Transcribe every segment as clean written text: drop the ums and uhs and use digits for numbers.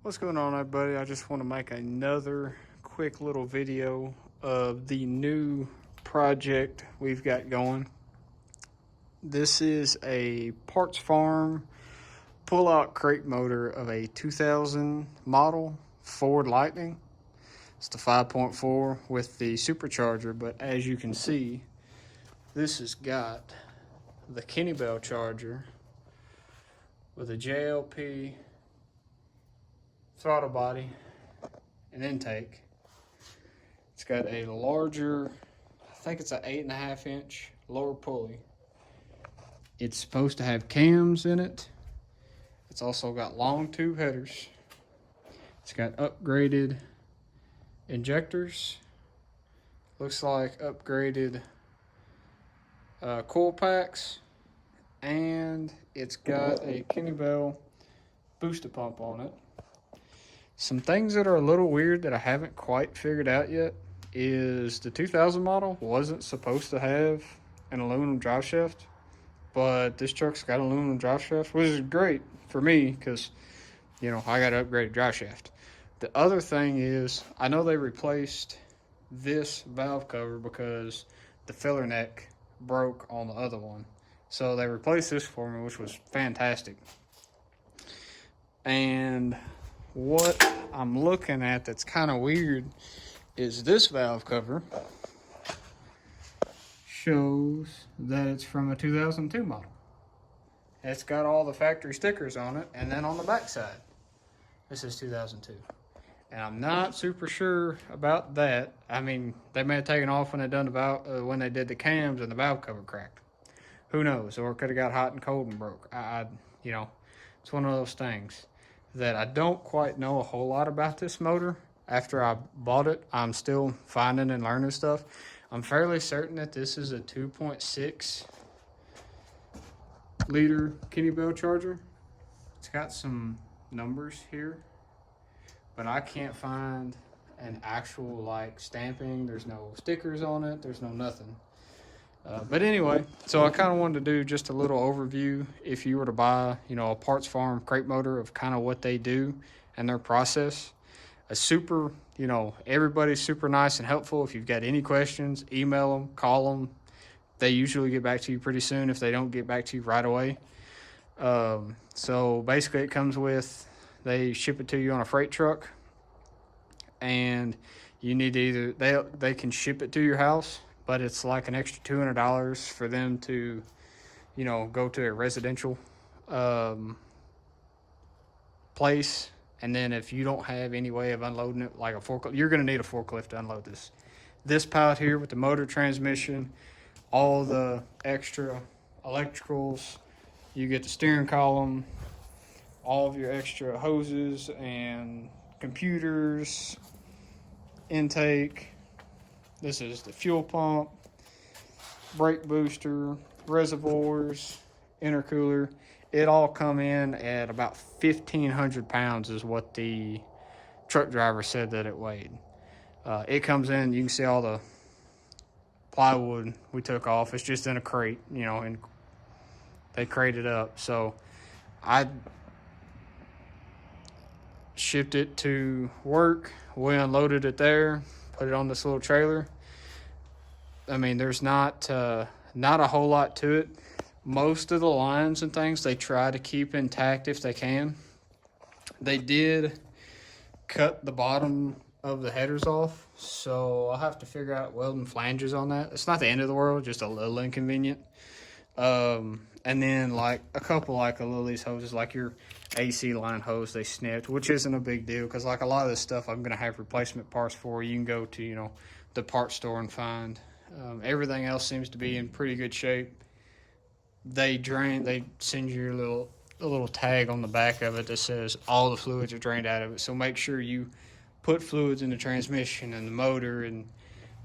What's going on, everybody? I just want to make another quick little video of the new project we've got going. This is a Parts Farm pull-out crate motor of a 2000 model Ford Lightning. It's the 5.4 with the supercharger, but as you can see, this has got the Kenne Bell charger with a JLP throttle body and intake. It's got a larger, I think it's an 8.5 inch lower pulley. It's supposed to have cams in it. It's also got long tube headers. It's got upgraded injectors. Looks like upgraded coil packs. And it's got a Kenne Bell booster pump on it. Some things that are a little weird that I haven't quite figured out yet is the 2000 model wasn't supposed to have an aluminum drive shaft, but this truck's got an aluminum drive shaft, which is great for me because, you know, I got an upgraded drive shaft. The other thing is I know they replaced this valve cover because the filler neck broke on the other one. So they replaced this for me, which was fantastic. And what I'm looking at that's kind of weird is this valve cover shows that it's from a 2002 model. It's got all the factory stickers on it, and then on the back side, this is 2002. And I'm not super sure about that. I mean, they may have taken off when they done the valve, when they did the cams and the valve cover cracked. Who knows? Or it could have got hot and cold and broke. You know, it's one of those things that I don't quite know a whole lot about this motor. After I bought it, I'm still finding and learning stuff. I'm fairly certain that this is a 2.6 liter Kenne Bell charger. It's got some numbers here, but I can't find an actual like stamping. There's no stickers on it. There's no nothing. But anyway, so I kind of wanted to do just a little overview if you were to buy, you know, a Parts Farm crate motor of kind of what they do and their process. A super, you know, everybody's super nice and helpful. If you've got any questions, email them, call them. They usually get back to you pretty soon if they don't get back to you right away. So basically it comes with, they ship it to you on a freight truck, and you need to either, they can ship it to your house, but it's like an extra $200 for them to, you know, go to a residential place. And then if you don't have any way of unloading it, like a forklift, you're going to need a forklift to unload this. This pallet here with the motor, transmission, all the extra electricals, you get the steering column, all of your extra hoses and computers, intake. This is the fuel pump, brake booster, reservoirs, intercooler. It all come in at about 1,500 pounds is what the truck driver said that it weighed. It comes in, you can see all the plywood we took off. It's just in a crate, you know, and they crate it up. So I shipped it to work. We unloaded it there, put it on this little trailer. I mean, there's not a whole lot to it. Most of the lines and things they try to keep intact if they can. They did cut the bottom of the headers off, so I'll have to figure out welding flanges on that. It's not the end of the world, just a little inconvenient. And then like a couple like a little of these hoses, like your AC line hose, they snipped, which isn't a big deal because like a lot of this stuff I'm gonna have replacement parts for. You can go to, you know, the parts store and find. Everything else seems to be in pretty good shape. They send you a little tag on the back of it that says all the fluids are drained out of it. So make sure you put fluids in the transmission and the motor, and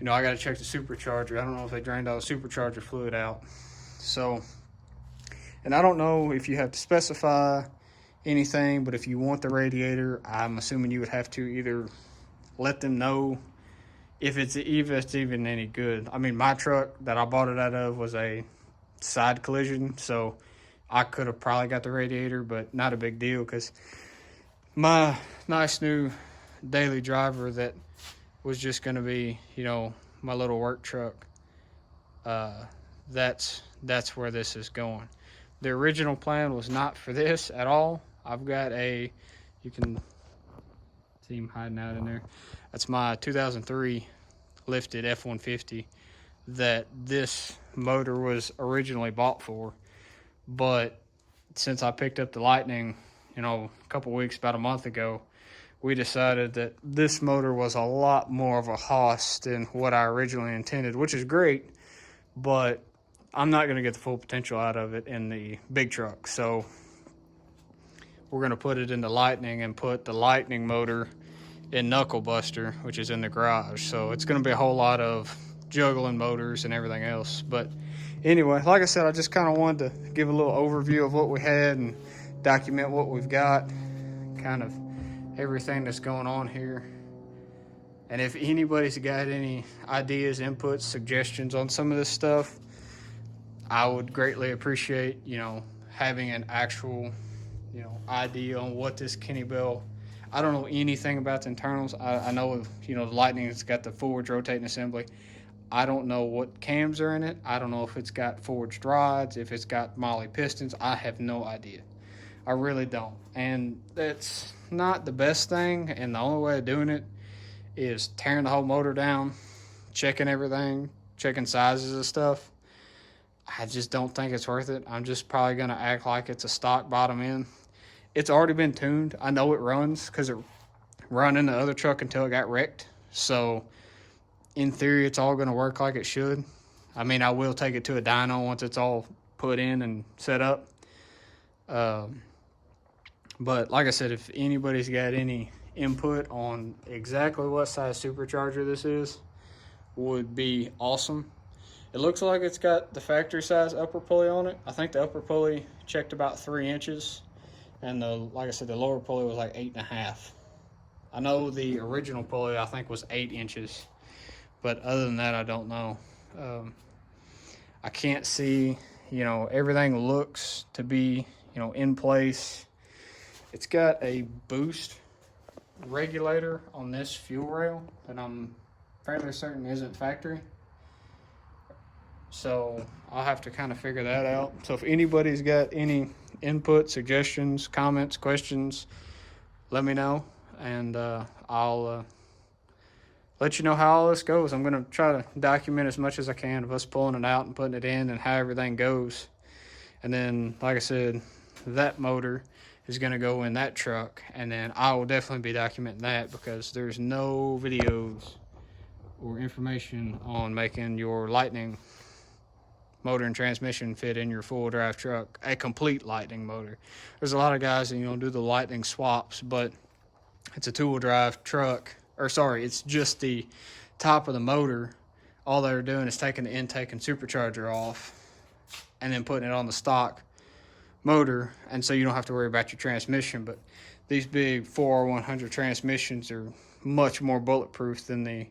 you know, I got to check the supercharger. I don't know if they drained all the supercharger fluid out. So, and I don't know if you have to specify anything, but if you want the radiator, I'm assuming you would have to either let them know if it's even any good. I mean, my truck that I bought it out of was a side collision, so I could have probably got the radiator, but not a big deal because my nice new daily driver that was just going to be, you know, my little work truck. That's where this is going. The original plan was not for this at all. I've got a, you can see him hiding out in there. That's my 2003 lifted F-150 that this motor was originally bought for. But since I picked up the Lightning, you know, a couple weeks, about a month ago, we decided that this motor was a lot more of a hoss than what I originally intended, which is great, but I'm not going to get the full potential out of it in the big truck. So we're going to put it in the Lightning and put the Lightning motor in Knuckle Buster, which is in the garage. So it's going to be a whole lot of juggling motors and everything else. But anyway, like I said, I just kind of wanted to give a little overview of what we had and document what we've got, kind of everything that's going on here. And if anybody's got any ideas, inputs, suggestions on some of this stuff, I would greatly appreciate, you know, having an actual, you know, idea on what this Kenne Bell. I don't know anything about the internals. I know, you know, the Lightning's got the forwards rotating assembly. I don't know what cams are in it. I don't know if it's got forged rods, if it's got Molly pistons. I have no idea. I really don't. And that's not the best thing. And the only way of doing it is tearing the whole motor down, checking everything, checking sizes of stuff. I just don't think it's worth it. I'm just probably going to act like it's a stock bottom end. It's already been tuned. I know it runs because it ran in the other truck until it got wrecked. So in theory, it's all going to work like it should. I mean, I will take it to a dyno once it's all put in and set up. But like I said, if anybody's got any input on exactly what size supercharger this is, would be awesome. It looks like it's got the factory size upper pulley on it. I think the upper pulley checked about 3 inches, and like I said, the lower pulley was like 8.5. I know the original pulley I think was 8 inches, but other than that, I don't know. I can't see, you know, everything looks to be, you know, in place. It's got a boost regulator on this fuel rail that I'm fairly certain isn't factory. So I'll have to kind of figure that out. So if anybody's got any input, suggestions, comments, questions, let me know, and I'll let you know how all this goes. I'm going to try to document as much as I can of us pulling it out and putting it in and how everything goes. And then, like I said, that motor is going to go in that truck, and then I will definitely be documenting that because there's no videos or information on making your Lightning motor and transmission fit in your full drive truck, a complete Lightning motor. There's a lot of guys that, you know, do the Lightning swaps, but it's a two-wheel drive truck, or sorry, it's just the top of the motor. All they're doing is taking the intake and supercharger off and then putting it on the stock motor, and so you don't have to worry about your transmission. But these big 4R100 transmissions are much more bulletproof than the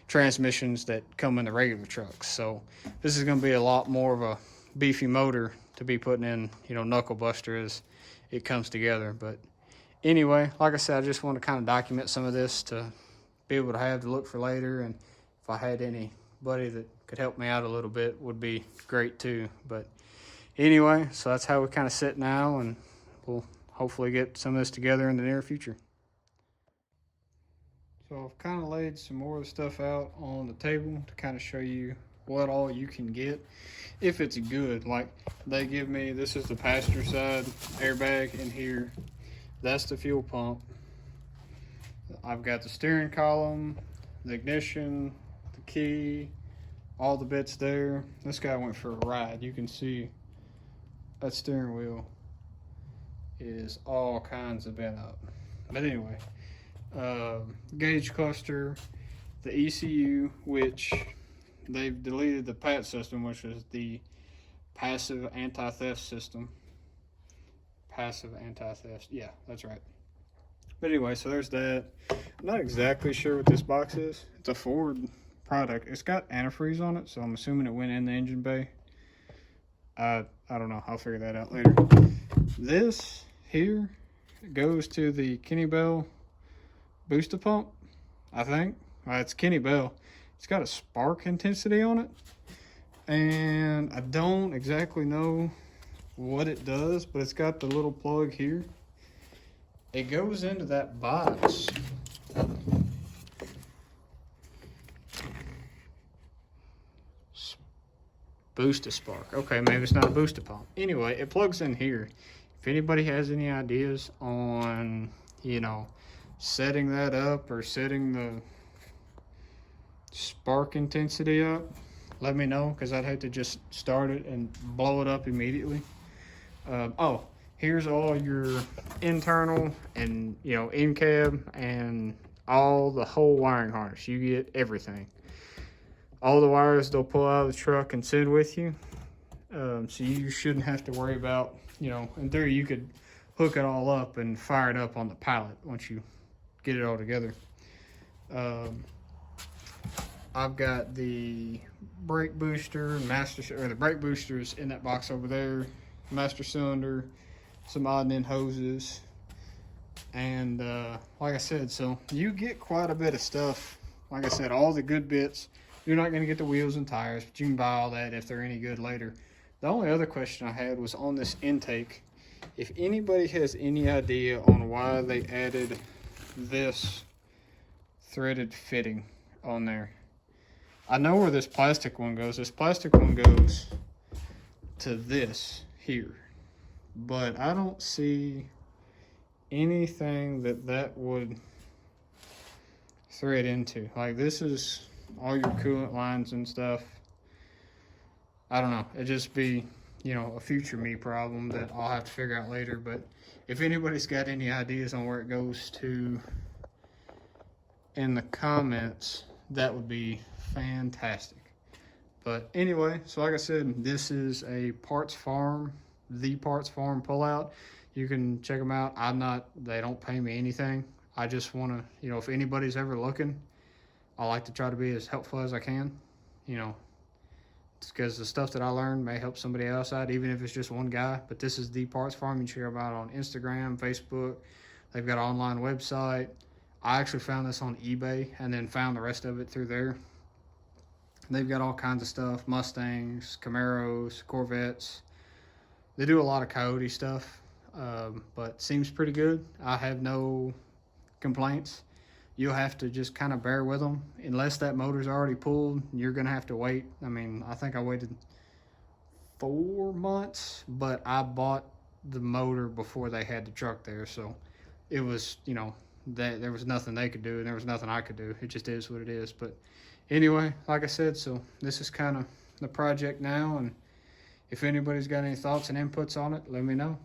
transmissions that come in the regular trucks. So this is going to be a lot more of a beefy motor to be putting in, you know, Knuckle Buster as it comes together. But anyway, like I said, I just want to kind of document some of this to be able to have to look for later, and if I had anybody that could help me out a little bit would be great too. But anyway, so that's how we kind of sit now, and we'll hopefully get some of this together in the near future. So I've kind of laid some more of the stuff out on the table to kind of show you what all you can get if it's good. Like they give me, this is the passenger side airbag in here. That's the fuel pump. I've got the steering column, the ignition, the key, all the bits there. This guy went for a ride. You can see that steering wheel is all kinds of bent up. But anyway, gauge cluster, the ECU, which they've deleted the PAT system, which is the passive anti-theft system. Passive anti-theft, yeah, that's right. But anyway, so there's that. I'm not exactly sure what this box is. It's a Ford product. It's got antifreeze on it, so I'm assuming it went in the engine bay. I don't know. I'll figure that out later. This here goes to the Kenne Bell booster pump, I think. It's Kenne Bell. It's got a spark intensity on it, and I don't exactly know what it does, but it's got the little plug here. It goes into that box. Booster spark. Okay, maybe it's not a booster pump. Anyway, it plugs in here. If anybody has any ideas on, you know, setting that up or setting the spark intensity up, let me know, because I'd hate to just start it and blow it up immediately. Oh, here's all your internal and, you know, in cab and all the whole wiring harness. You get everything. All the wires they'll pull out of the truck and send with you. So you shouldn't have to worry about, you know, in theory you could hook it all up and fire it up on the pallet once you get it all together. I've got the brake booster, the brake boosters in that box over there, master cylinder, some odd and end hoses, and like I said, so you get quite a bit of stuff. Like I said, all the good bits. You're not going to get the wheels and tires, but you can buy all that if they're any good later. The only other question I had was on this intake. If anybody has any idea on why they added this threaded fitting on there. I know where this plastic one goes. This plastic one goes to this here, but I don't see anything that would thread into. Like, this is all your coolant lines and stuff. I don't know. It'd just be, you know, a future me problem that I'll have to figure out later. But if anybody's got any ideas on where it goes to in the comments, that would be fantastic. But anyway, so like I said, this is a Parts Farm, the Parts Farm pullout. You can check them out. They don't pay me anything. I just want to, you know, if anybody's ever looking, I like to try to be as helpful as I can. You know, it's because the stuff that I learned may help somebody else out, even if it's just one guy. But this is the Parts Farm. You can check them out on Instagram, Facebook. They've got an online website. I actually found this on eBay and then found the rest of it through there. They've got all kinds of stuff, Mustangs, Camaros, Corvettes. They do a lot of Coyote stuff, but seems pretty good. I have no complaints. You'll have to just kind of bear with them. Unless that motor's already pulled, you're going to have to wait. I mean, I think I waited 4 months, but I bought the motor before they had the truck there. So it was, you know, there was nothing they could do and there was nothing I could do. It just is what it is. But anyway, like I said, so this is kind of the project now. And if anybody's got any thoughts and inputs on it, let me know.